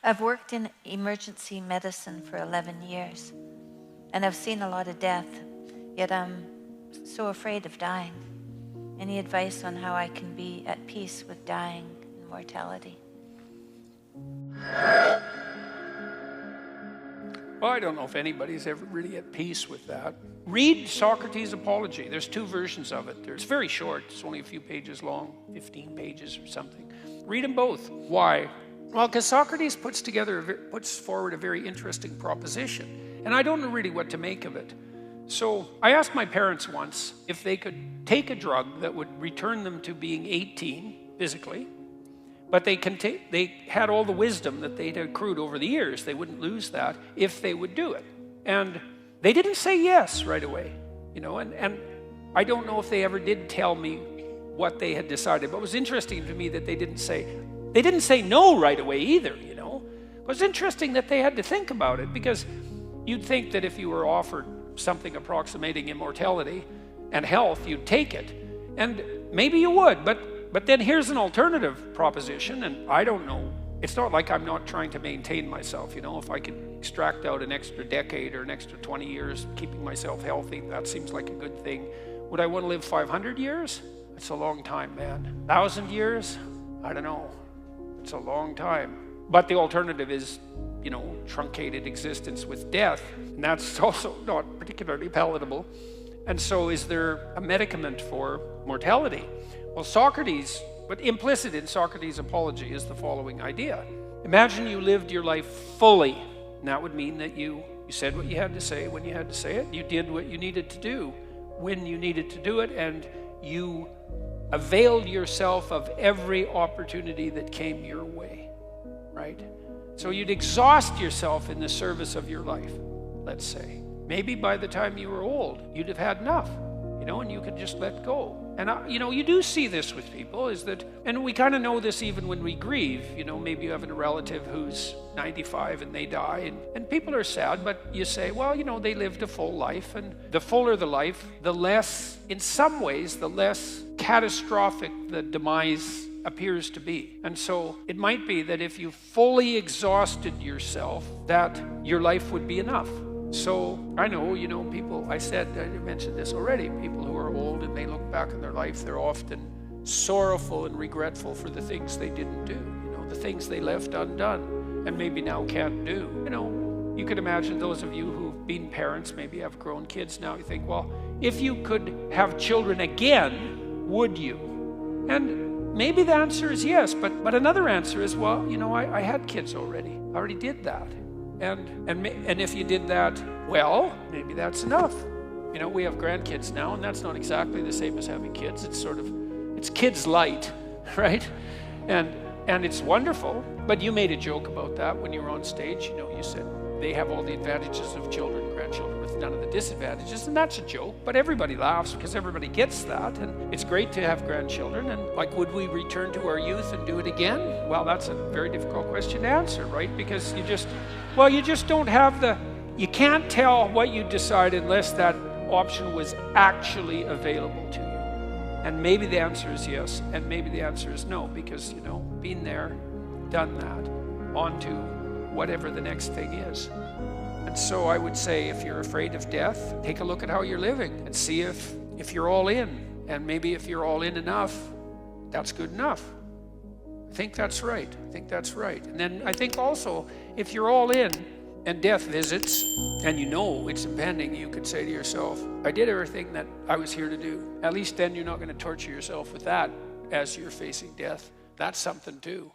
I've worked in emergency medicine for 11 years, and I've seen a lot of death, yet I'm so afraid of dying. Any advice on how I can be at peace with dying and mortality? Well, I don't know if anybody's ever really at peace with that. Read Socrates' Apology. There's 2 versions of it. It's very short. It's only a few pages long, 15 pages or something. Read them both. Why? Well, because Socrates puts forward a very interesting proposition, and I don't know really what to make of it. So I asked my parents once if they could take a drug that would return them to being 18 physically, but they had all the wisdom that they'd accrued over the years. They wouldn't lose that if they would do it. And they didn't say yes right away, and I don't know if they ever did tell me what they had decided, but it was interesting to me that they didn't say no right away either, It was interesting that they had to think about it, because you'd think that if you were offered something approximating immortality and health, you'd take it. And maybe you would, but then here's an alternative proposition, and I don't know. It's not like I'm not trying to maintain myself, If I could extract out an extra decade or an extra 20 years keeping myself healthy, that seems like a good thing. Would I want to live 500 years? It's a long time, man. 1,000 years? I don't know. It's a long time. But the alternative is, truncated existence with death. And that's also not particularly palatable. And so is there a medicament for mortality? Well, but implicit in Socrates' Apology is the following idea. Imagine you lived your life fully. And that would mean that you said what you had to say when you had to say it. You did what you needed to do when you needed to do it. And you availed yourself of every opportunity that came your way, right? So you'd exhaust yourself in the service of your life, let's say. Maybe by the time you were old, you'd have had enough, and you could just let go. And, you do see this with people, and we kind of know this even when we grieve. Maybe you have a relative who's 95 and they die, and people are sad, but you say, well, they lived a full life, and the fuller the life, the less, in some ways, the less catastrophic the demise appears to be. And so it might be that if you fully exhausted yourself, that your life would be enough. So I know, people, I mentioned this already, people who are old and they look back on their life, they're often sorrowful and regretful for the things they didn't do, the things they left undone and maybe now can't do. You could imagine those of you who've been parents, maybe have grown kids now, you think, well, if you could have children again, would you? And maybe the answer is yes, but another answer is, well, I had kids already. I already did that. And if you did that, well, maybe that's enough. We have grandkids now, and that's not exactly the same as having kids. It's kids light, right? And it's wonderful. But you made a joke about that when you were on stage. You said they have all the advantages of grandchildren with none of the disadvantages, and that's a joke. But everybody laughs because everybody gets that, and it's great to have grandchildren. And would we return to our youth and do it again? Well, that's a very difficult question to answer, right? Because you just don't have you can't tell what you decide unless that option was actually available to you. And maybe the answer is yes, and maybe the answer is no, because, been there, done that, on to whatever the next thing is. And so I would say, if you're afraid of death, take a look at how you're living and see if you're all in. And maybe if you're all in enough, that's good enough. I think that's right. And then I think also, if you're all in and death visits and it's impending, you could say to yourself, I did everything that I was here to do. At least then you're not going to torture yourself with that as you're facing death. That's something too.